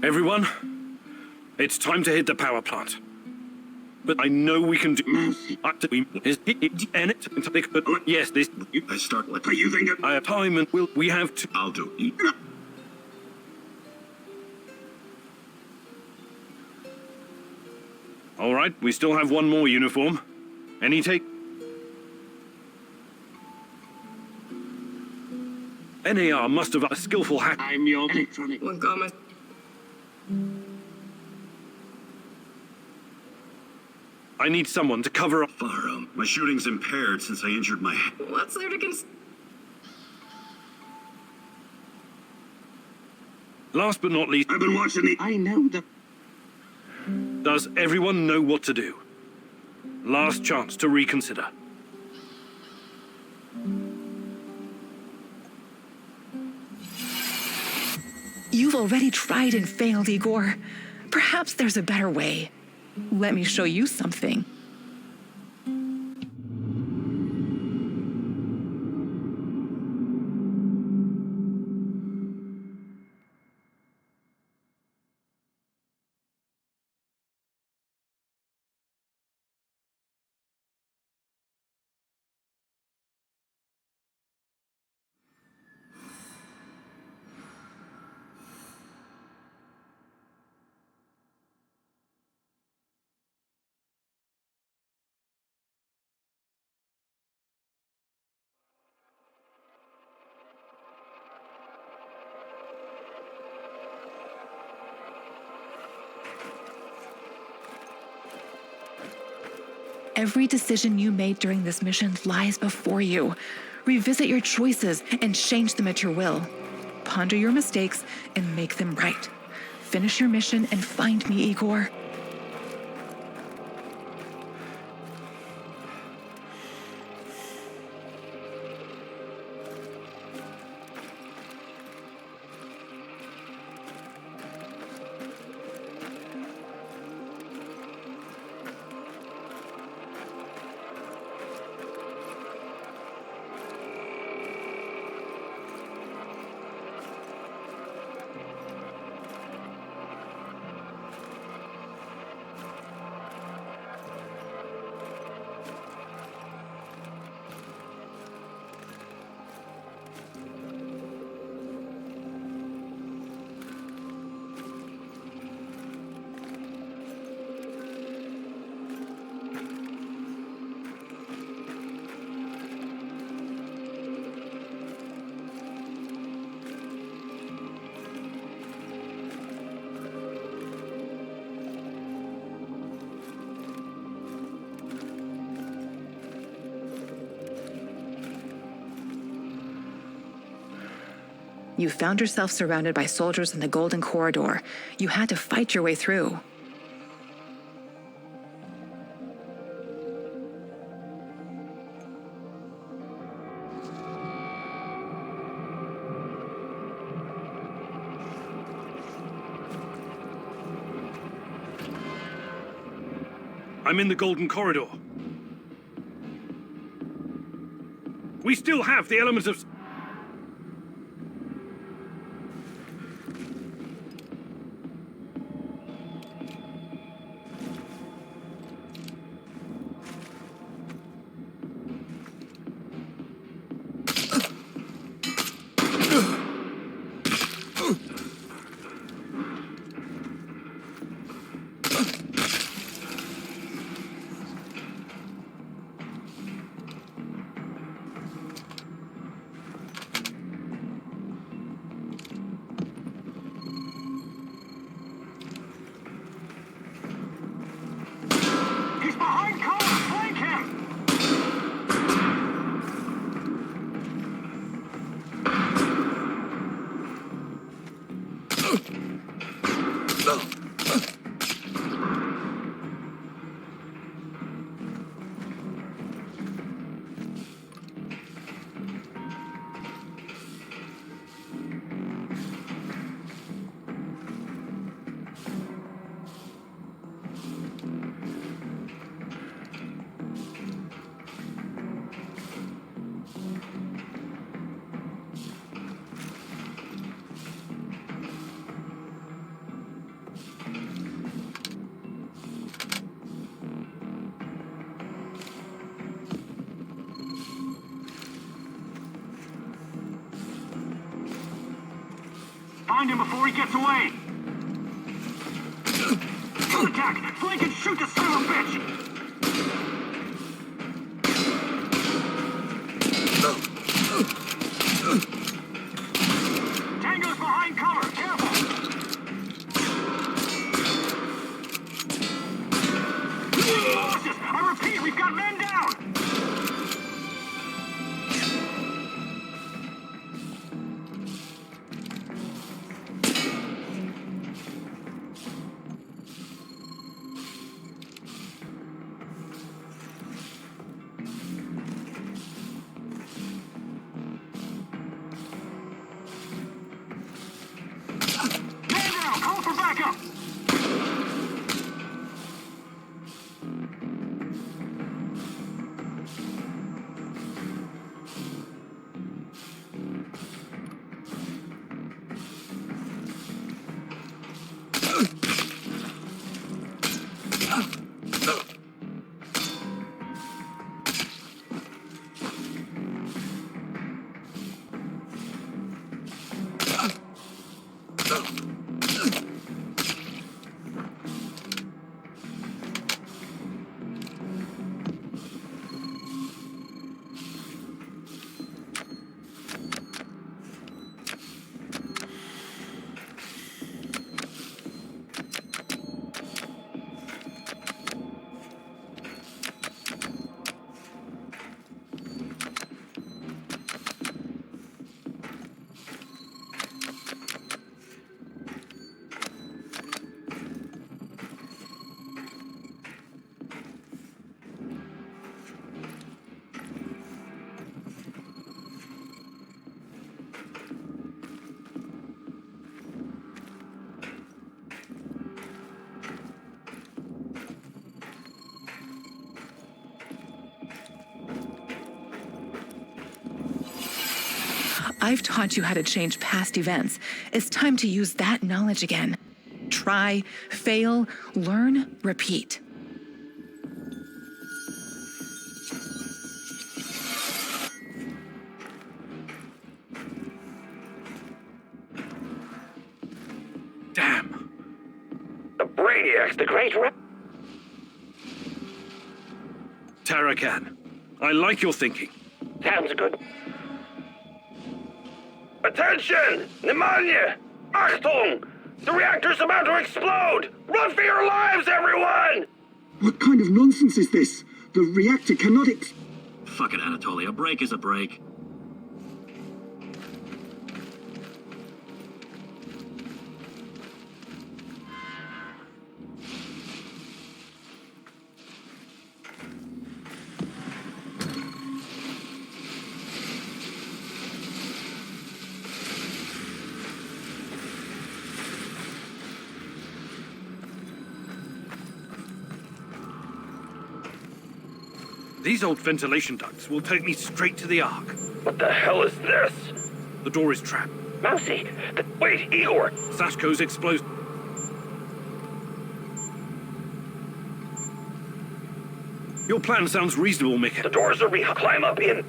Everyone, it's time to hit the power plant. But I know we can do. Yes, this. I start. What are you thinking? I have time, and we have to. I'll do it. All right, we still have one more uniform. Any take? NAR must have a skillful hack. I'm your electronic one, Gomez. I need someone to cover up. Farm. My shooting's impaired since I injured my head. What's there to Last but not least, I've been watching the. I know that. does everyone know what to do? Last chance to reconsider. You've already tried and failed, Igor. Perhaps there's a better way. Let me show you something. Every decision you made during this mission lies before you. Revisit your choices and change them at your will. Ponder your mistakes and make them right. Finish your mission and find me, Igor. You found yourself surrounded by soldiers in the Golden Corridor. You had to fight your way through. I'm in the Golden Corridor. We still have the element of... He's behind cover! Flank him! Find him before he gets away! Attack! Flank and shoot the son of a bitch! Tango's behind cover! Careful! Losses! I repeat, we've got men down! Call for backup! I've taught you how to change past events. It's time to use that knowledge again. Try, fail, learn, repeat. Damn. The Brainiac's the great Tarakan, I like your thinking. Sounds good. Attention! Pneumonia! Achtung! The reactor's about to explode! Run for your lives, everyone! What kind of nonsense is this? The reactor cannot Fuck it, Anatoly. A break is a break. These old ventilation ducts will take me straight to the Ark. What the hell is this? The door is trapped. Mousy! Wait, Igor! Sashko's explosive. Your plan sounds reasonable, Mick. The doors are behind. Climb up in.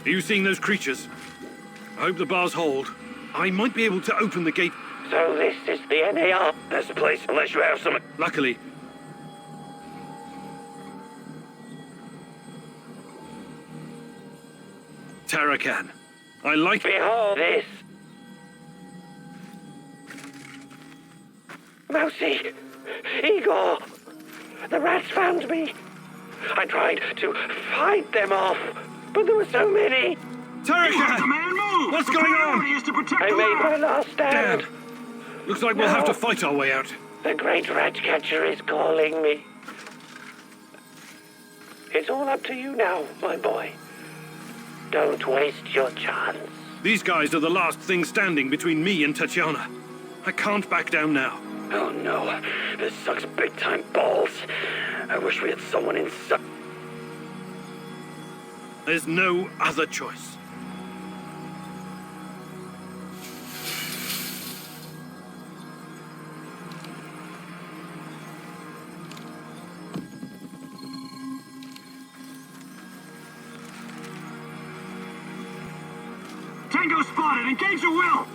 Are you seeing those creatures? I hope the bars hold. I might be able to open the gate. So this is the NAR. That's the place, unless you have some... Luckily. Tarakan. I like... Behold this. Mousy! Igor! The rats found me. I tried to fight them off, but there were so many. Tarakan! Command, move! What's The going priority on? is to protect I the made Ark. my last stand. Damn. Looks like we'll have to fight our way out. The great rat catcher is calling me. It's all up to you now, my boy. Don't waste your chance. These guys are the last thing standing between me and Tatiana. I can't back down now. Oh no, this sucks big time balls. I wish we had someone inside. There's no other choice. Tango spotted. Engage your will.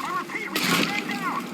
I repeat, we got Tango down.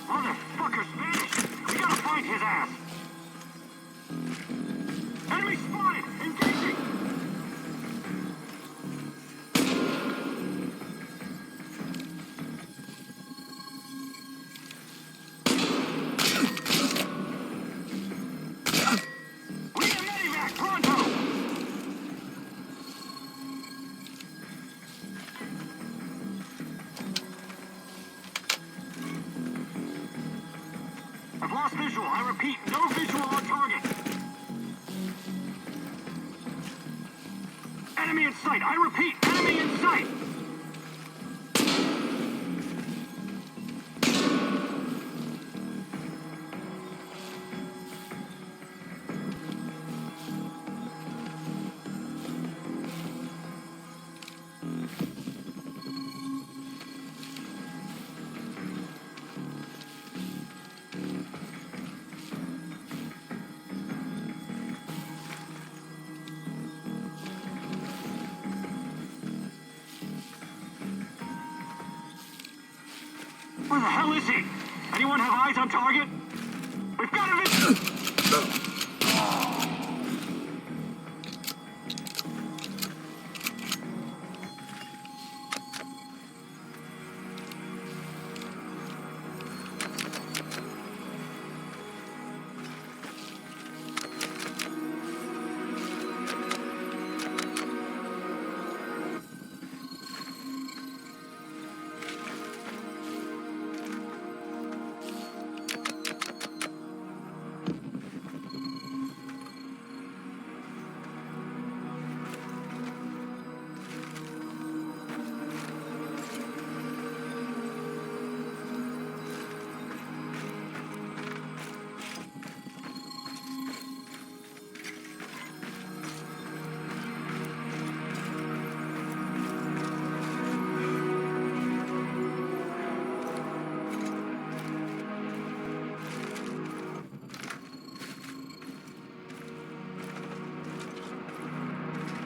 Motherfucker's vanished. We gotta find his ass. Enemy spotted. Engaging. We need a medivac, pronto. I've lost visual. I repeat, no visual on target. Enemy in sight. I repeat, enemy in sight. Where the hell is he? Anyone have eyes on target? We've got him in...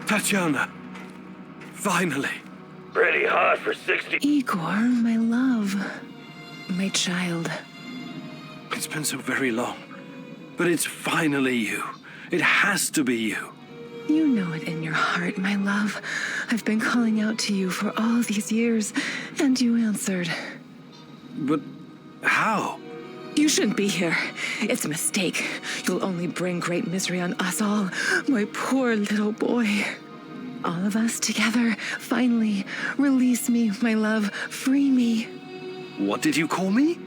Tatiana! Finally! Pretty hot for 60. Igor, my love. My child. It's been so very long. But it's finally you. It has to be you. You know it in your heart, my love. I've been calling out to you for all these years, and you answered. But how? You shouldn't be here. It's a mistake. You'll only bring great misery on us all. My poor little boy. All of us together, finally. Release me, my love. Free me. What did you call me?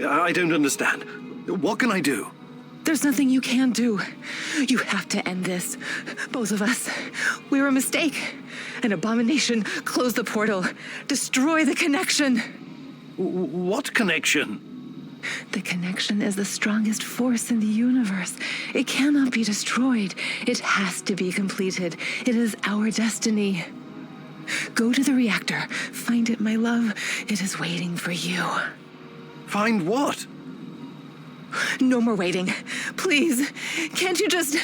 I don't understand. What can I do? There's nothing you can do. You have to end this. Both of us. We're a mistake. An abomination. Close the portal. Destroy the connection. What connection? The connection is the strongest force in the universe. It cannot be destroyed. It has to be completed. It is our destiny. Go to the reactor. Find it, my love. It is waiting for you. Find what? No more waiting. Please, can't you just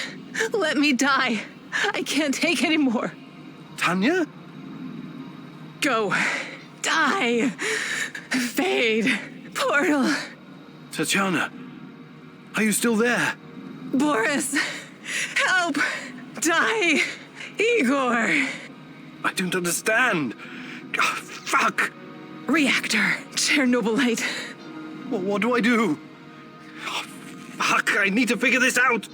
let me die? I can't take any more. Tanya? Go. Die. Fade. Portal. Tatiana, are you still there? Boris, help. Die. Igor. I don't understand. Oh, fuck! Reactor. Chernobylite. What do I do? Oh, fuck, I need to figure this out!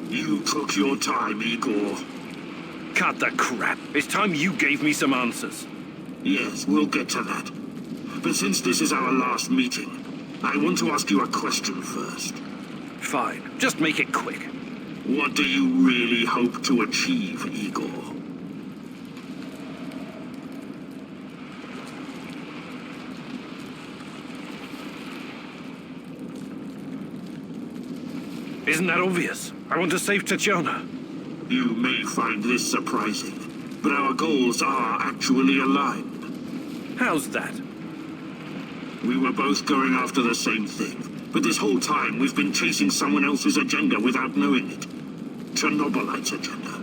You took your time, Igor. Cut the crap. It's time you gave me some answers. Yes, we'll get to that. But since this is our last meeting, I want to ask you a question first. Fine. Just make it quick. What do you really hope to achieve, Igor? Isn't that obvious? I want to save Tatiana. You may find this surprising, but our goals are actually aligned. How's that? We were both going after the same thing, but this whole time we've been chasing someone else's agenda without knowing it. Chernobylite's agenda.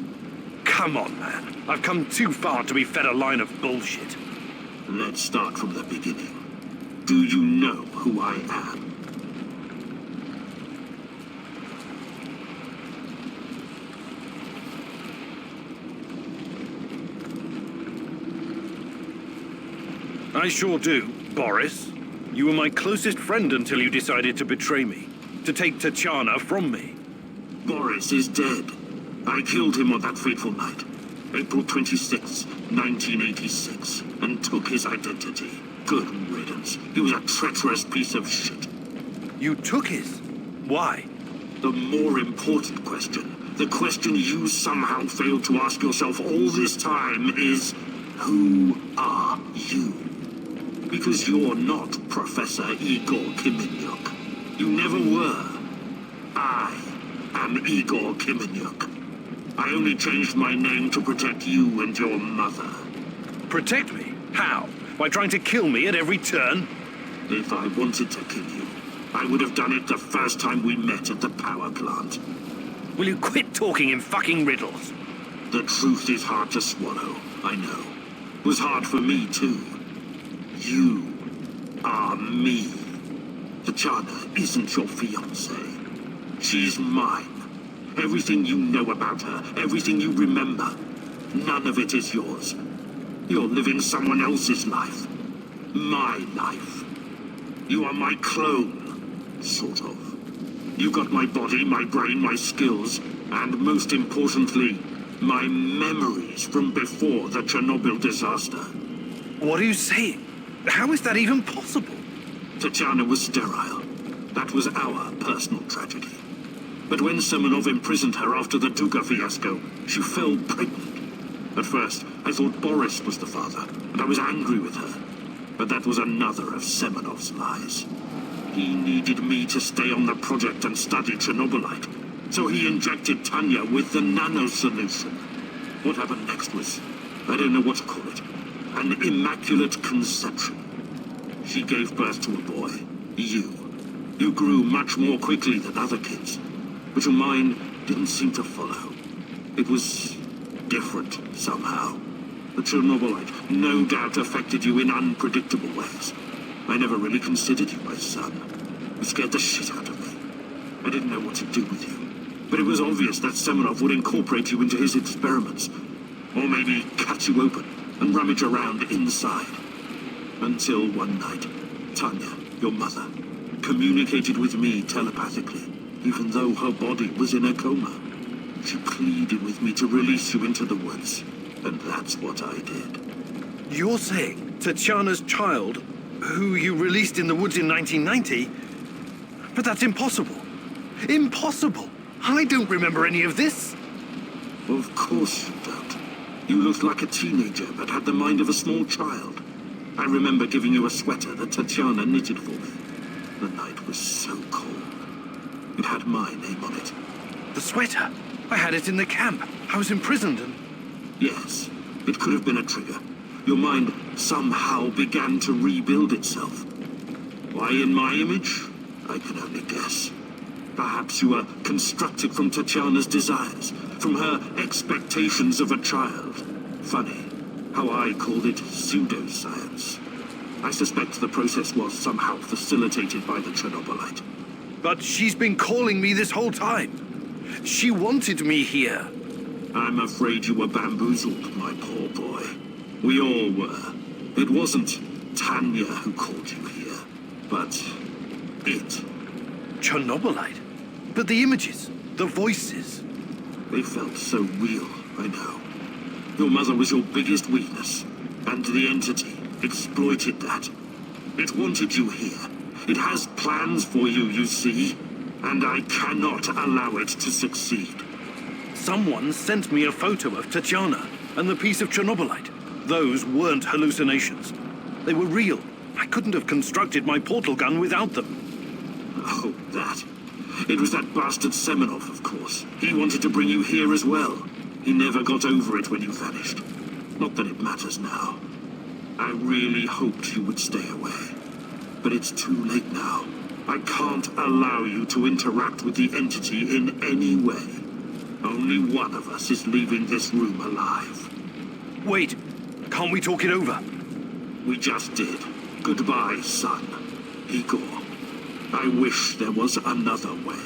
Come on, man. I've come too far to be fed a line of bullshit. Let's start from the beginning. Do you know who I am? I sure do, Boris. You were my closest friend until you decided to betray me. To take Tatiana from me. Boris is dead. I killed him on that fateful night, April 26, 1986, and took his identity. Good riddance. He was a treacherous piece of shit. You took his? Why? The more important question, the question you somehow failed to ask yourself all this time is, who are you? Because you're not Professor Igor Kiminyuk. You never were. I am Igor Kiminyuk. I only changed my name to protect you and your mother. Protect me? How? By trying to kill me at every turn? If I wanted to kill you, I would have done it the first time we met at the power plant. Will you quit talking in fucking riddles? The truth is hard to swallow, I know. It was hard for me too. You are me. Tatiana isn't your fiancée. She's mine. Everything you know about her, everything you remember, none of it is yours. You're living someone else's life. My life. You are my clone, sort of. You got my body, my brain, my skills, and most importantly, my memories from before the Chernobyl disaster. What are you saying? How is that even possible? Tatiana was sterile. That was our personal tragedy. But when Semenov imprisoned her after the Duga fiasco, she fell pregnant. At first, I thought Boris was the father, and I was angry with her. But that was another of Semenov's lies. He needed me to stay on the project and study Chernobylite, so he injected Tanya with the nano solution. What happened next was, I don't know what to call it, an immaculate conception. She gave birth to a boy, you. You grew much more quickly than other kids, but your mind didn't seem to follow. It was different somehow. The Chernobylite no doubt affected you in unpredictable ways. I never really considered you my son. You scared the shit out of me. I didn't know what to do with you. But it was obvious that Semenov would incorporate you into his experiments. Or maybe cut you open and rummage around inside. Until one night, Tanya, your mother, communicated with me telepathically, even though her body was in a coma. She pleaded with me to release you into the woods, and that's what I did. You're saying Tatiana's child, who you released in the woods in 1990? But that's impossible. Impossible! I don't remember any of this. Of course you don't. You looked like a teenager, but had the mind of a small child. I remember giving you a sweater that Tatiana knitted for me. The night was so cold. It had my name on it. The sweater? I had it in the camp. I was imprisoned and... Yes, it could have been a trigger. Your mind somehow began to rebuild itself. Why in my image? I can only guess. Perhaps you were constructed from Tatiana's desires, from her expectations of a child. Funny how I called it pseudoscience. I suspect the process was somehow facilitated by the Chernobylite. But she's been calling me this whole time. She wanted me here. I'm afraid you were bamboozled, my poor boy. We all were. It wasn't Tanya who called you here, but it. Chernobylite? But the images, the voices. They felt so real, I know. Your mother was your biggest weakness, and the entity exploited that. It wanted you here. It has plans for you, you see, and I cannot allow it to succeed. Someone sent me a photo of Tatiana and the piece of Chernobylite. Those weren't hallucinations. They were real. I couldn't have constructed my portal gun without them. Oh, that. It was that bastard Semenov, of course. He wanted to bring you here as well. He never got over it when you vanished. Not that it matters now. I really hoped you would stay away. But it's too late now. I can't allow you to interact with the entity in any way. Only one of us is leaving this room alive. Wait, can't we talk it over? We just did. Goodbye, son. Igor. I wish there was another way.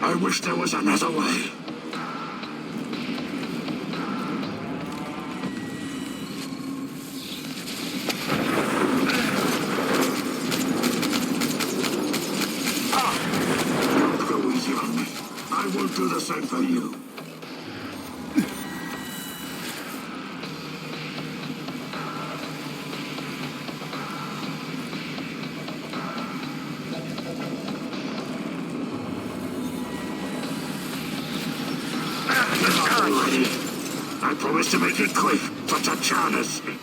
I wish there was another way. Don't go easy on me. I won't do the same for you. Already. I promise to make it quick for Tatjana's sake.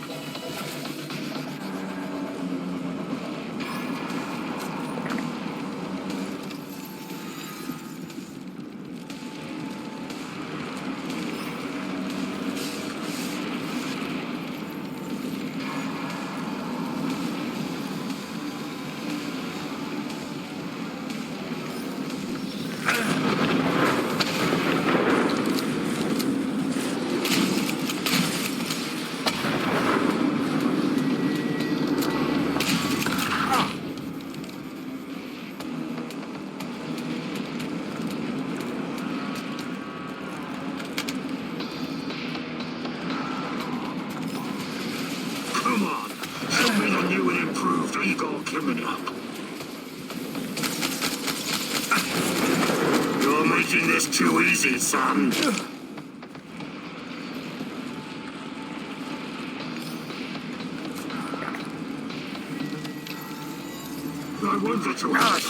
Come on, show me the new and improved Igor Kiminuk. You're making this too easy, son. I won't let you out.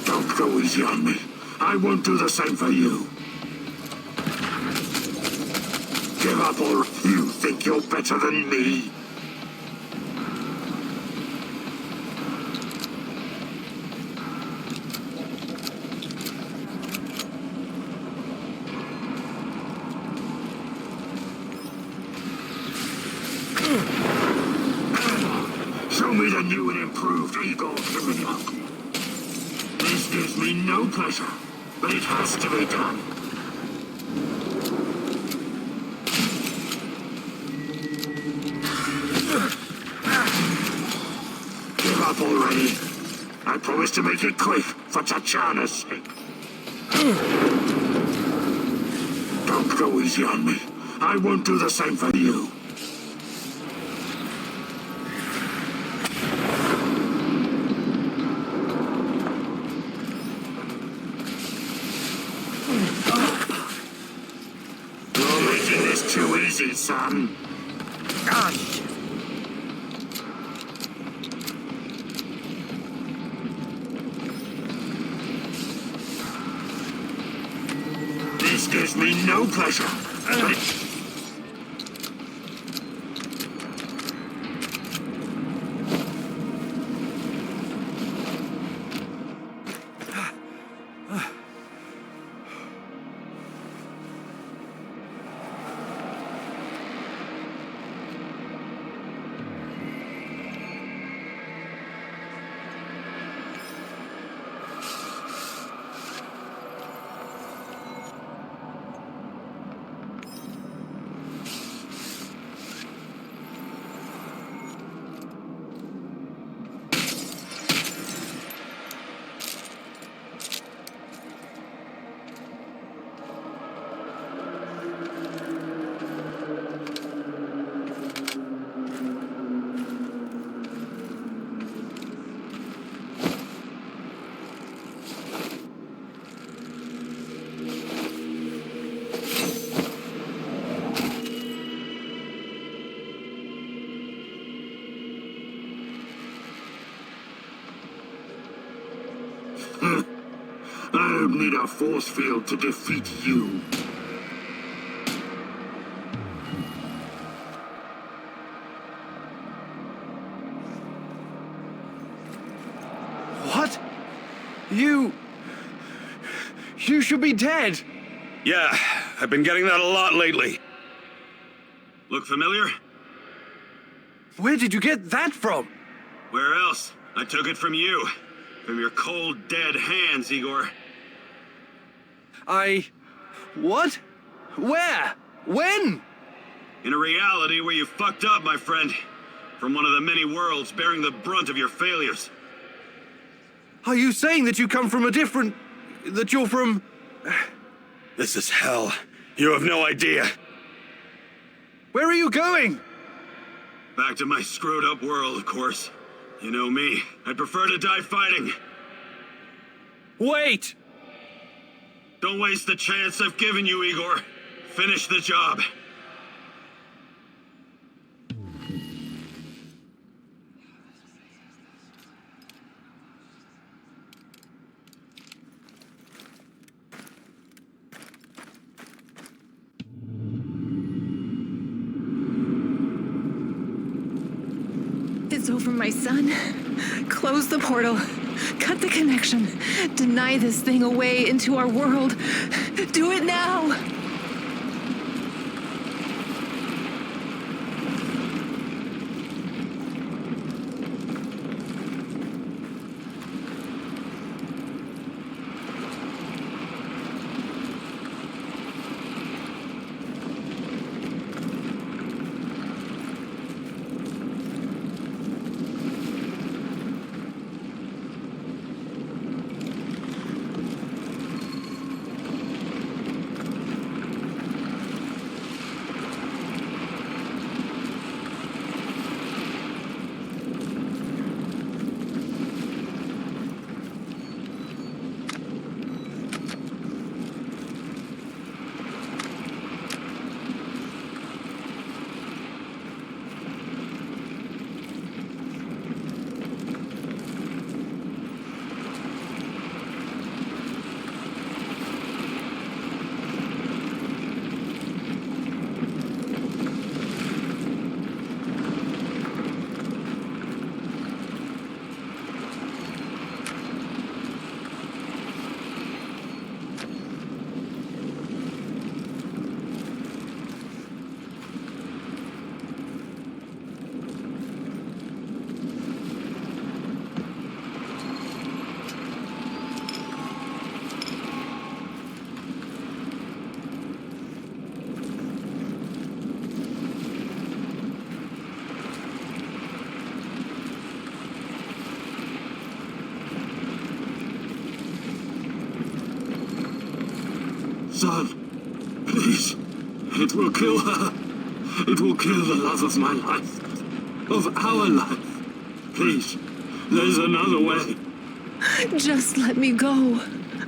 Don't go easy on me. I won't do the same for you. Give up or you think you're better than me? Show me the new and improved Igor Kiminuk. This gives me no pleasure, but it has to be done. Give up already. I promise to make it quick for Tatjana's sake. Don't go easy on me. I won't do the same for you. You're making this too easy, son. Gosh. This gives me no pleasure. But don't need a force field to defeat you. What? You should be dead. Yeah, I've been getting that a lot lately. Look familiar? Where did you get that from? Where else? I took it from you. From your cold, dead hands, Igor. What? Where? When? In a reality where you fucked up, my friend. From one of the many worlds bearing the brunt of your failures. Are you saying that you come from a different... that you're from... This is hell. You have no idea. Where are you going? Back to my screwed up world, of course. You know me. I'd prefer to die fighting. Wait! Don't waste the chance I've given you, Igor. Finish the job. It's over, my son. Close the portal. Cut the connection. Deny this thing away into our world. Do it now! Son, please. It will kill her. It will kill the love of my life. Of our life. Please, there's another way. Just let me go.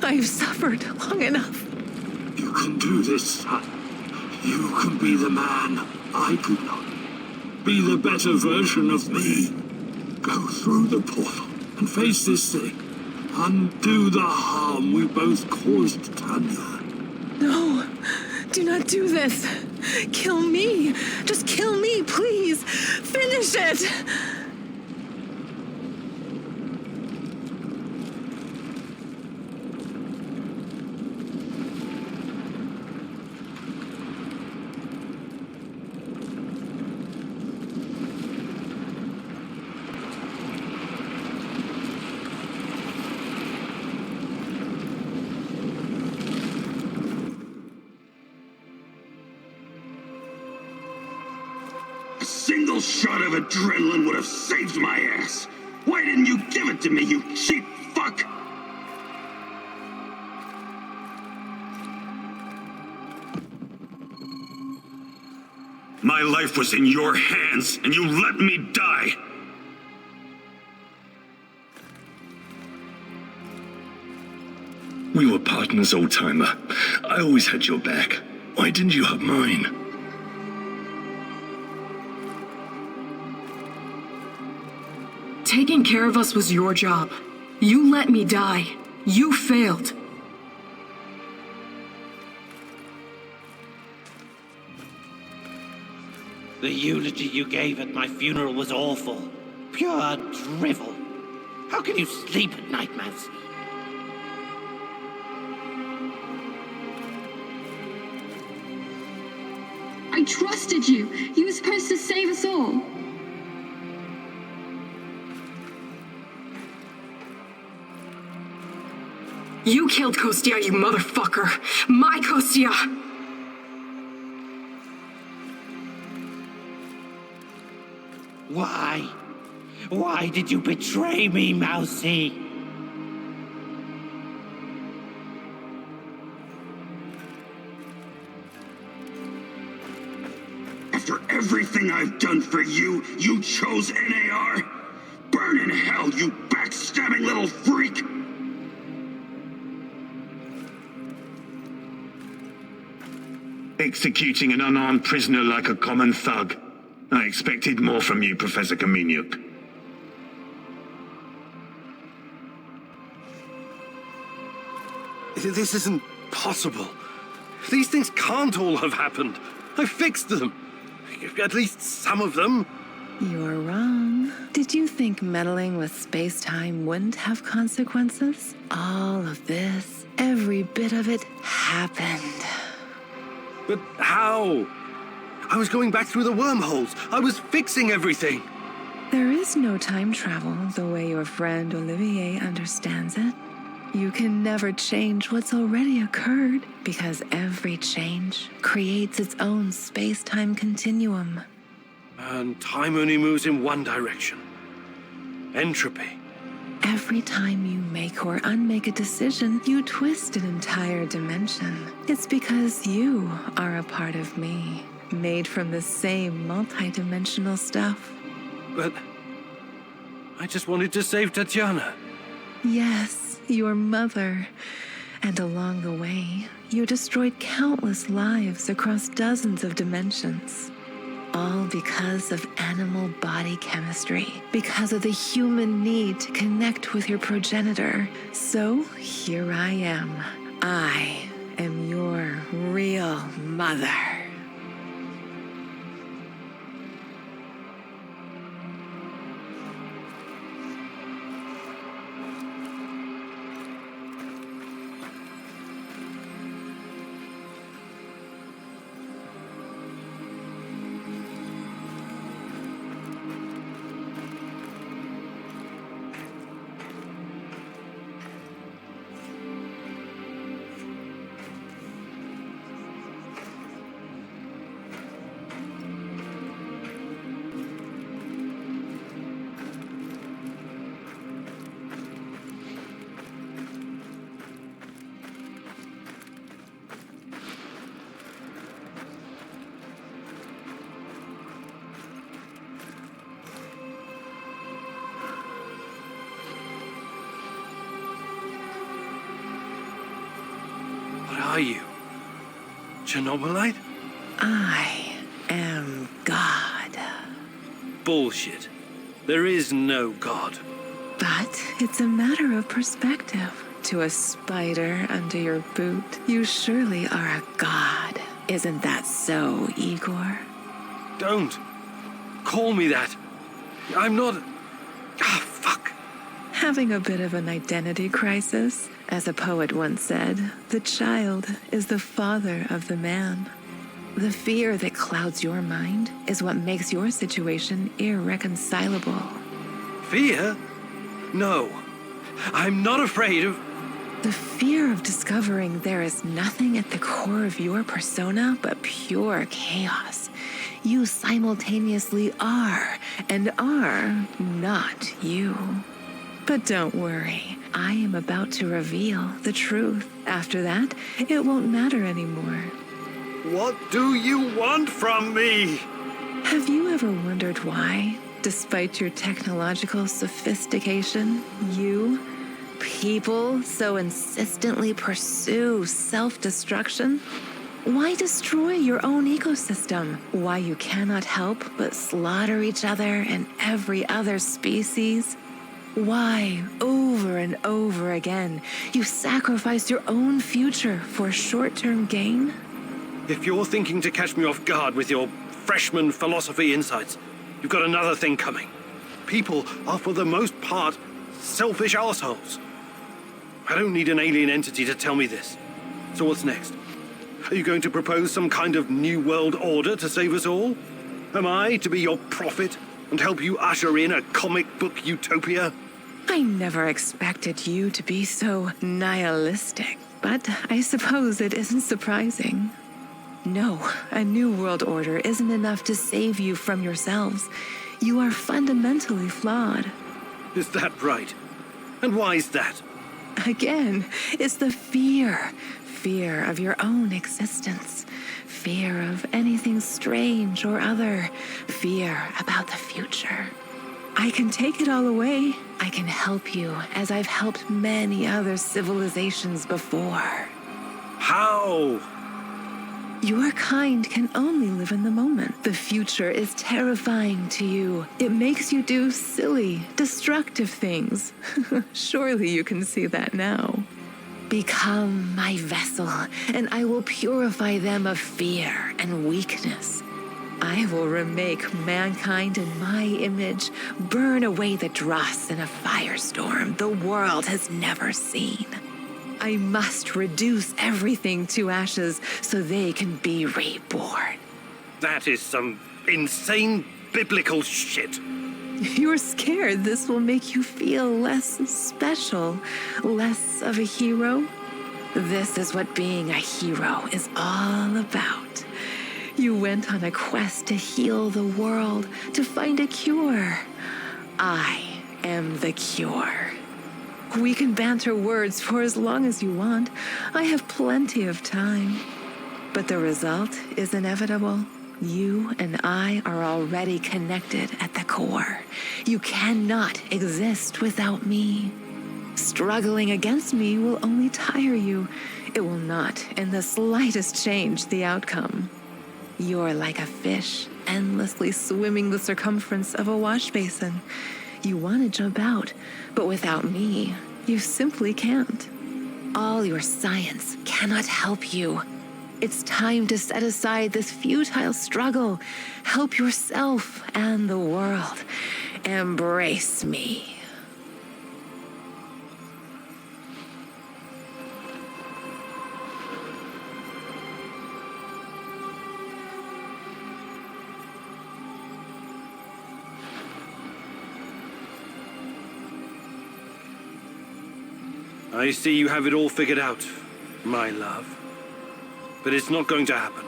I've suffered long enough. You can do this, son. You can be the man I could not. Be the better version of me. Go through the portal and face this thing. Undo the harm we both caused Tanya. No, do not do this. Kill me. Just kill me, please. Finish it. A single shot of adrenaline would have saved my ass. Why didn't you give it to me, you cheap fuck? My life was in your hands, and you let me die. We were partners, old-timer. I always had your back. Why didn't you have mine? Taking care of us was your job. You let me die. You failed. The eulogy you gave at my funeral was awful. Pure drivel. How can you sleep at night, Mouse? I trusted you. You were supposed to save us all. You killed Kostia, you motherfucker! My Kostia! Why? Why did you betray me, Mousy? After everything I've done for you, you chose NAR? Burn in hell, you backstabbing little freak! Executing an unarmed prisoner like a common thug. I expected more from you, Professor Kameniuk. This isn't possible. These things can't all have happened. I fixed them. At least some of them. You're wrong. Did you think meddling with space-time wouldn't have consequences? All of this, every bit of it, happened. But how? I was going back through the wormholes. I was fixing everything. There is no time travel the way your friend Olivier understands it. You can never change what's already occurred because every change creates its own space-time continuum. And time only moves in one direction. Entropy. Every time you make or unmake a decision, you twist an entire dimension. It's because you are a part of me, made from the same multidimensional stuff. But I just wanted to save Tatiana. Yes, your mother. And along the way, you destroyed countless lives across dozens of dimensions. All because of animal body chemistry, because of the human need to connect with your progenitor. So here I am. I am your real mother. What are you? Chernobylite? I am God. Bullshit. There is no God. But it's a matter of perspective. To a spider under your boot, you surely are a god. Isn't that so, Igor? Don't. Call me that. I'm not... Ah, fuck. Having a bit of an identity crisis? As a poet once said, the child is the father of the man. The fear that clouds your mind is what makes your situation irreconcilable. Fear? No. I'm not afraid of... The fear of discovering there is nothing at the core of your persona but pure chaos. You simultaneously are and are not you. But don't worry, I am about to reveal the truth. After that, it won't matter anymore. What do you want from me? Have you ever wondered why, despite your technological sophistication, people so insistently pursue self-destruction? Why destroy your own ecosystem? Why you cannot help but slaughter each other and every other species? Why, over and over again, you sacrifice your own future for short-term gain? If you're thinking to catch me off guard with your freshman philosophy insights. You've got another thing coming. People are, for the most part, selfish assholes. I don't need an alien entity to tell me this. So what's next? Are you going to propose some kind of new world order to save us all? Am I to be your prophet and help you usher in a comic book utopia? I never expected you to be so nihilistic, but I suppose it isn't surprising. No, a new world order isn't enough to save you from yourselves. You are fundamentally flawed. Is that right? And why is that? Again, it's the fear. Fear of your own existence. Fear of anything strange or other. Fear about the future. I can take it all away. I can help you, as I've helped many other civilizations before. How? Your kind can only live in the moment. The future is terrifying to you. It makes you do silly, destructive things. Surely you can see that now. Become my vessel, and I will purify them of fear and weakness. I will remake mankind in my image, burn away the dross in a firestorm the world has never seen. I must reduce everything to ashes so they can be reborn. That is some insane biblical shit. You're scared this will make you feel less special, less of a hero? This is what being a hero is all about. You went on a quest to heal the world, to find a cure. I am the cure. We can banter words for as long as you want. I have plenty of time. But the result is inevitable. You and I are already connected at the core. You cannot exist without me. Struggling against me will only tire you. It will not in the slightest change the outcome. You're like a fish, endlessly swimming the circumference of a wash basin. You want to jump out, but without me, you simply can't. All your science cannot help you. It's time to set aside this futile struggle. Help yourself and the world. Embrace me. I see you have it all figured out, my love. But it's not going to happen.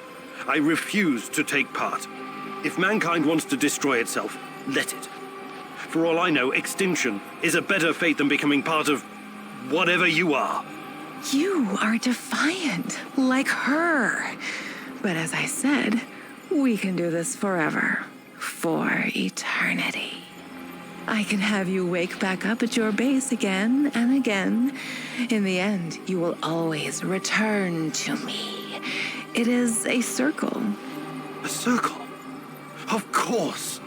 I refuse to take part. If mankind wants to destroy itself, let it. For all I know, extinction is a better fate than becoming part of whatever you are. You are defiant, like her. But as I said, we can do this forever. For eternity. I can have you wake back up at your base again and again. In the end, you will always return to me. It is a circle. A circle? Of course.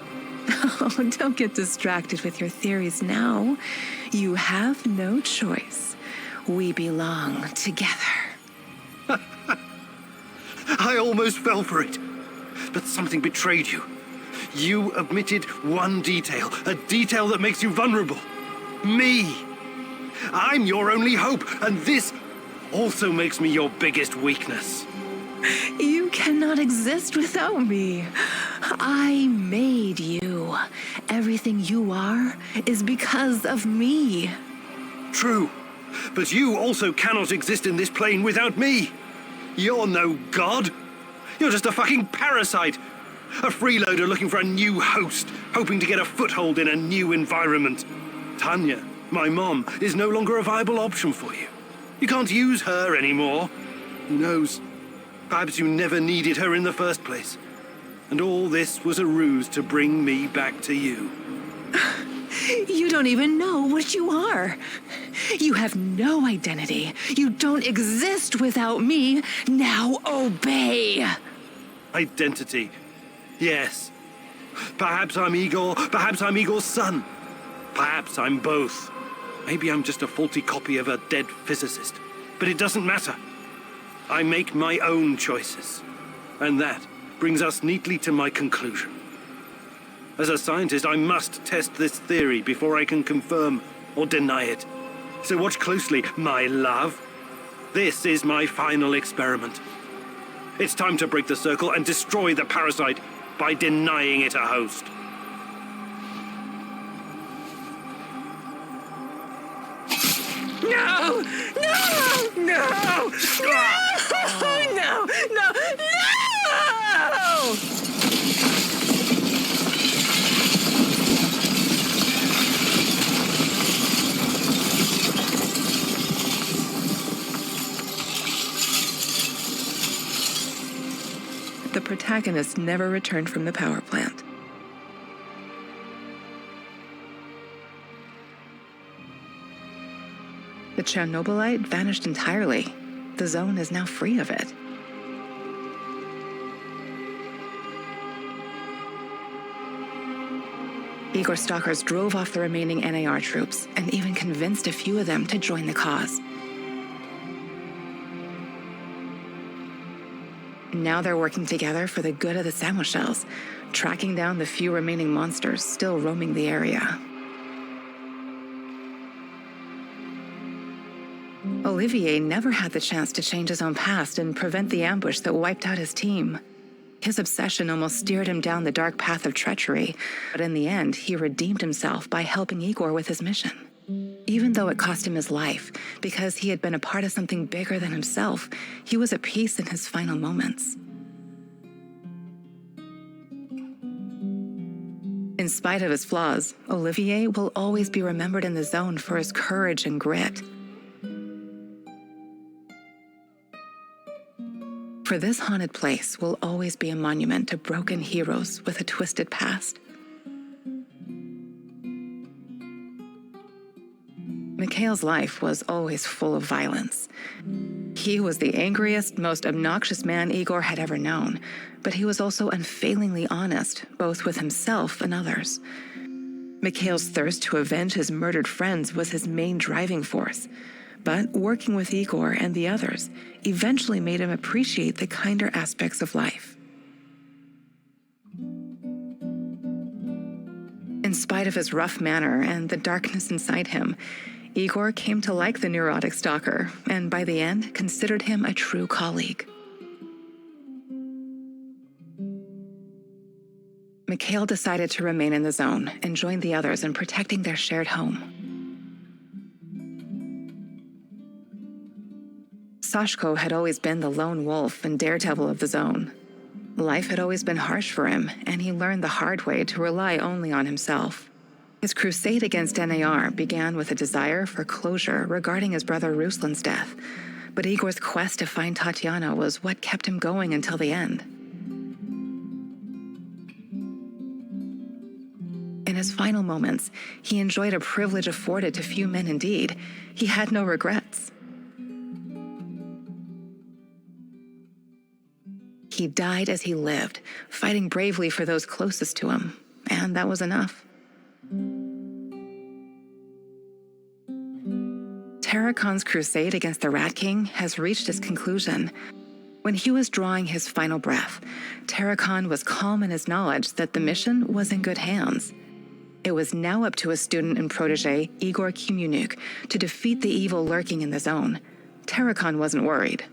Oh, don't get distracted with your theories now. You have no choice. We belong together. I almost fell for it. But something betrayed you. You omitted one detail, a detail that makes you vulnerable. Me. I'm your only hope, and this also makes me your biggest weakness. You cannot exist without me. I made you. Everything you are is because of me. True, but you also cannot exist in this plane without me. You're no god. You're just a fucking parasite. A freeloader looking for a new host, hoping to get a foothold in a new environment. Tanya, my mom, is no longer a viable option for you. You can't use her anymore. Who knows? Perhaps you never needed her in the first place. And all this was a ruse to bring me back to you. You don't even know what you are. You have no identity. You don't exist without me. Now obey. Identity. Yes. Perhaps I'm Igor. Perhaps I'm Igor's son. Perhaps I'm both. Maybe I'm just a faulty copy of a dead physicist. But it doesn't matter. I make my own choices. And that brings us neatly to my conclusion. As a scientist, I must test this theory before I can confirm or deny it. So watch closely, my love. This is my final experiment. It's time to break the circle and destroy the parasite by denying it a host. No! No! No! No! No! No! No! The protagonist never returned from the power plant. The Chernobylite vanished entirely. The zone is now free of it. Igor stalkers drove off the remaining NAR troops and even convinced a few of them to join the cause. Now they're working together for the good of the Samoshels, tracking down the few remaining monsters still roaming the area. Olivier never had the chance to change his own past and prevent the ambush that wiped out his team. His obsession almost steered him down the dark path of treachery, but in the end, he redeemed himself by helping Igor with his mission. Even though it cost him his life, because he had been a part of something bigger than himself, he was at peace in his final moments. In spite of his flaws, Olivier will always be remembered in the zone for his courage and grit. For this haunted place will always be a monument to broken heroes with a twisted past. Mikhail's life was always full of violence. He was the angriest, most obnoxious man Igor had ever known, but he was also unfailingly honest, both with himself and others. Mikhail's thirst to avenge his murdered friends was his main driving force, but working with Igor and the others eventually made him appreciate the kinder aspects of life. In spite of his rough manner and the darkness inside him, Igor came to like the neurotic stalker, and by the end, considered him a true colleague. Mikhail decided to remain in the zone and join the others in protecting their shared home. Sashko had always been the lone wolf and daredevil of the zone. Life had always been harsh for him, and he learned the hard way to rely only on himself. His crusade against NAR began with a desire for closure regarding his brother Ruslan's death, but Igor's quest to find Tatiana was what kept him going until the end. In his final moments, he enjoyed a privilege afforded to few men indeed. He had no regrets. He died as he lived, fighting bravely for those closest to him, and that was enough. Tarakon's crusade against the Rat King has reached its conclusion. When he was drawing his final breath, Tarakon was calm in his knowledge that the mission was in good hands. It was now up to his student and protege, Igor Kimunuk, to defeat the evil lurking in the zone. Tarakon wasn't worried.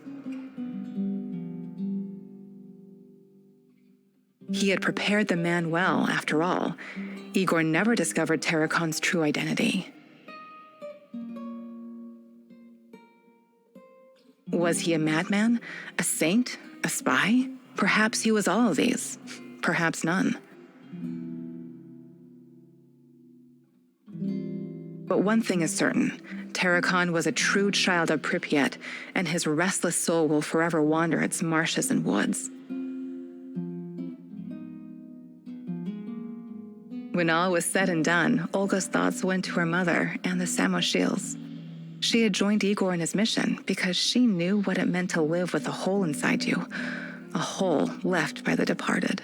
He had prepared the man well, after all. Igor never discovered Tarakon's true identity. Was he a madman? A saint? A spy? Perhaps he was all of these. Perhaps none. But one thing is certain. Tarakon was a true child of Pripyat, and his restless soul will forever wander its marshes and woods. When all was said and done, Olga's thoughts went to her mother and the Samoshels. She had joined Igor in his mission because she knew what it meant to live with a hole inside you, a hole left by the departed.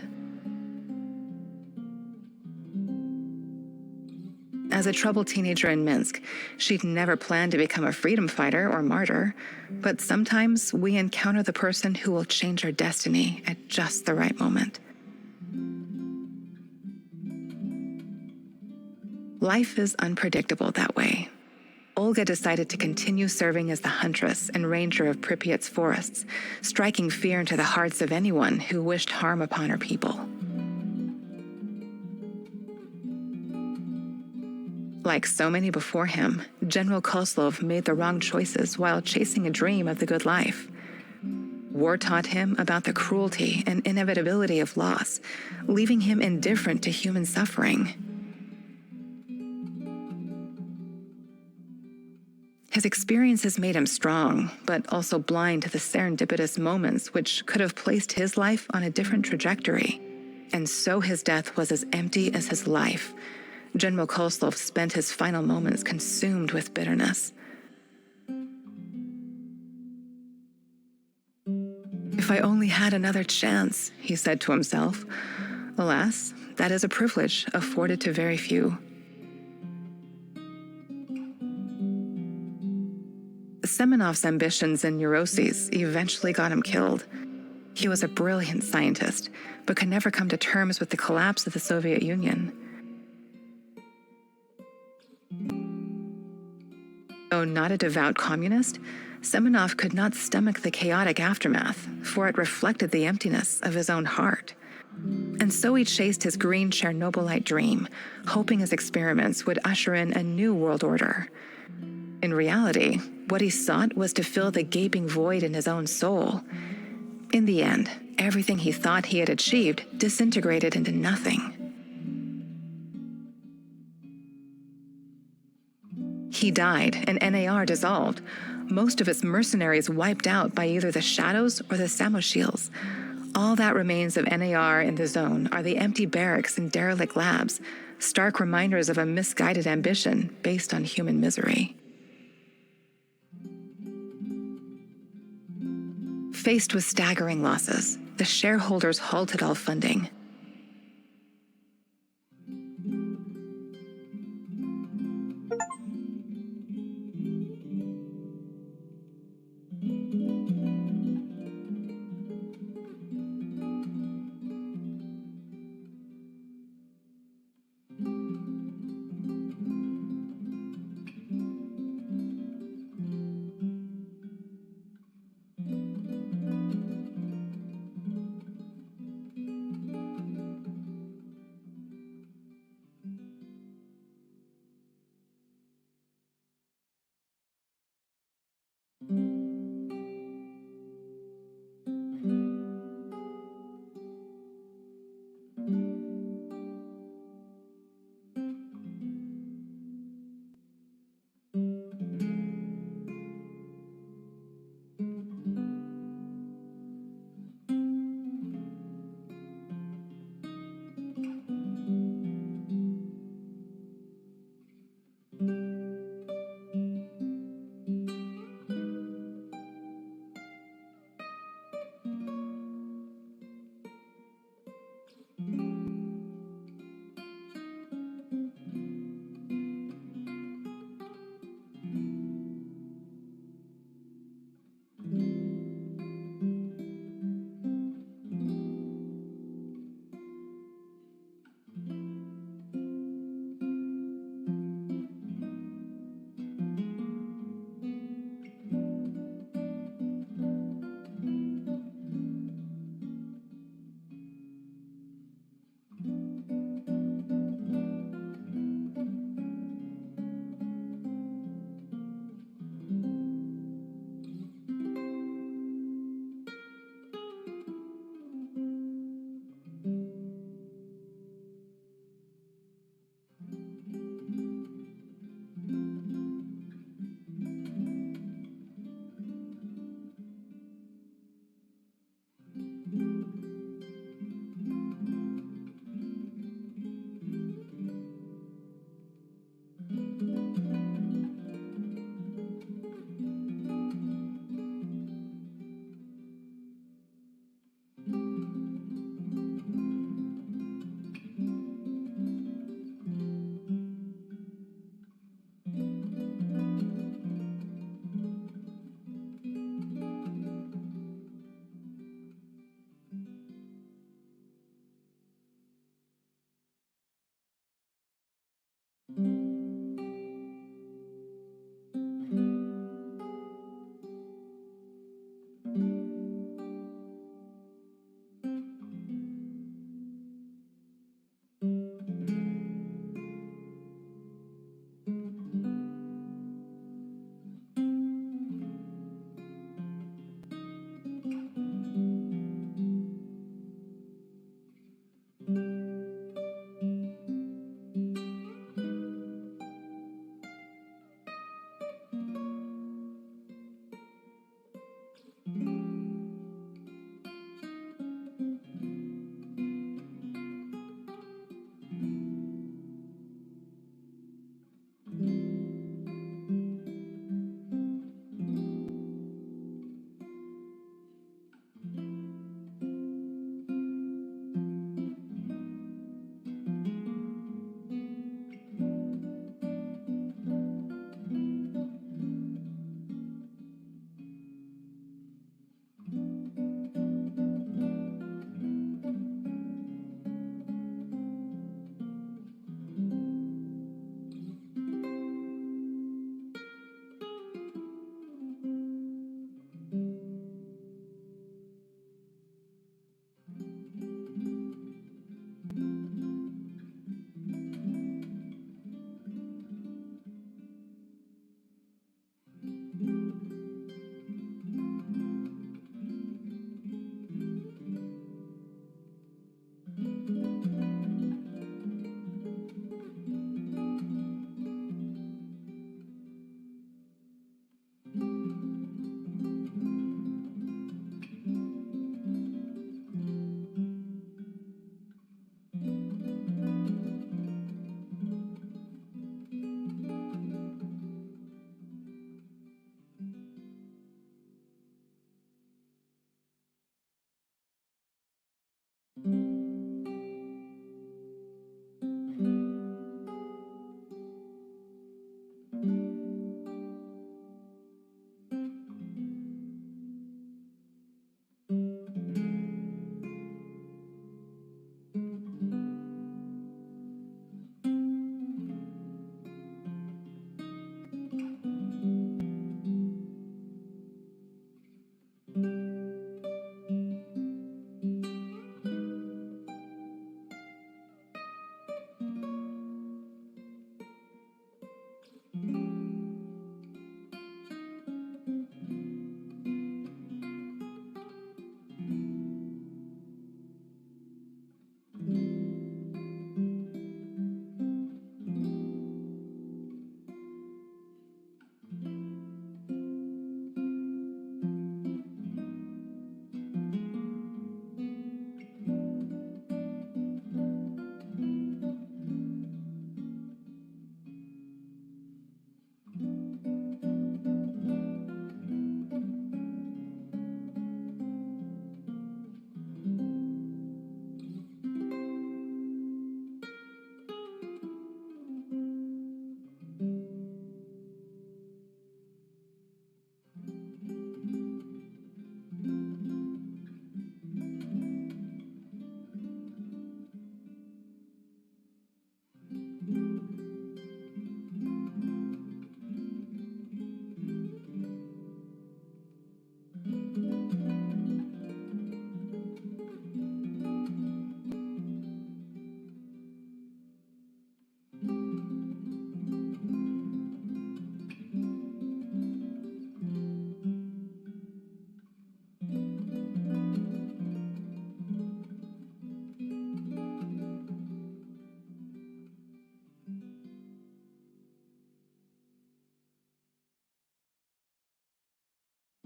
As a troubled teenager in Minsk, she'd never planned to become a freedom fighter or martyr, but sometimes we encounter the person who will change our destiny at just the right moment. Life is unpredictable that way. Olga decided to continue serving as the huntress and ranger of Pripyat's forests, striking fear into the hearts of anyone who wished harm upon her people. Like so many before him, General Kozlov made the wrong choices while chasing a dream of the good life. War taught him about the cruelty and inevitability of loss, leaving him indifferent to human suffering. His experiences made him strong, but also blind to the serendipitous moments which could have placed his life on a different trajectory. And so his death was as empty as his life. General Kozlov spent his final moments consumed with bitterness. If I only had another chance, he said to himself. Alas, that is a privilege afforded to very few. Semenov's ambitions and neuroses eventually got him killed. He was a brilliant scientist, but could never come to terms with the collapse of the Soviet Union. Though not a devout communist, Semenov could not stomach the chaotic aftermath, for it reflected the emptiness of his own heart. And so he chased his green Chernobylite dream, hoping his experiments would usher in a new world order. In reality, what he sought was to fill the gaping void in his own soul. In the end, everything he thought he had achieved disintegrated into nothing. He died, and NAR dissolved, most of its mercenaries wiped out by either the Shadows or the Samoshils. All that remains of NAR in the zone are the empty barracks and derelict labs, stark reminders of a misguided ambition based on human misery. Faced with staggering losses, the shareholders halted all funding.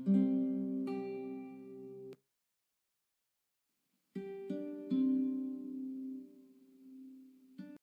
you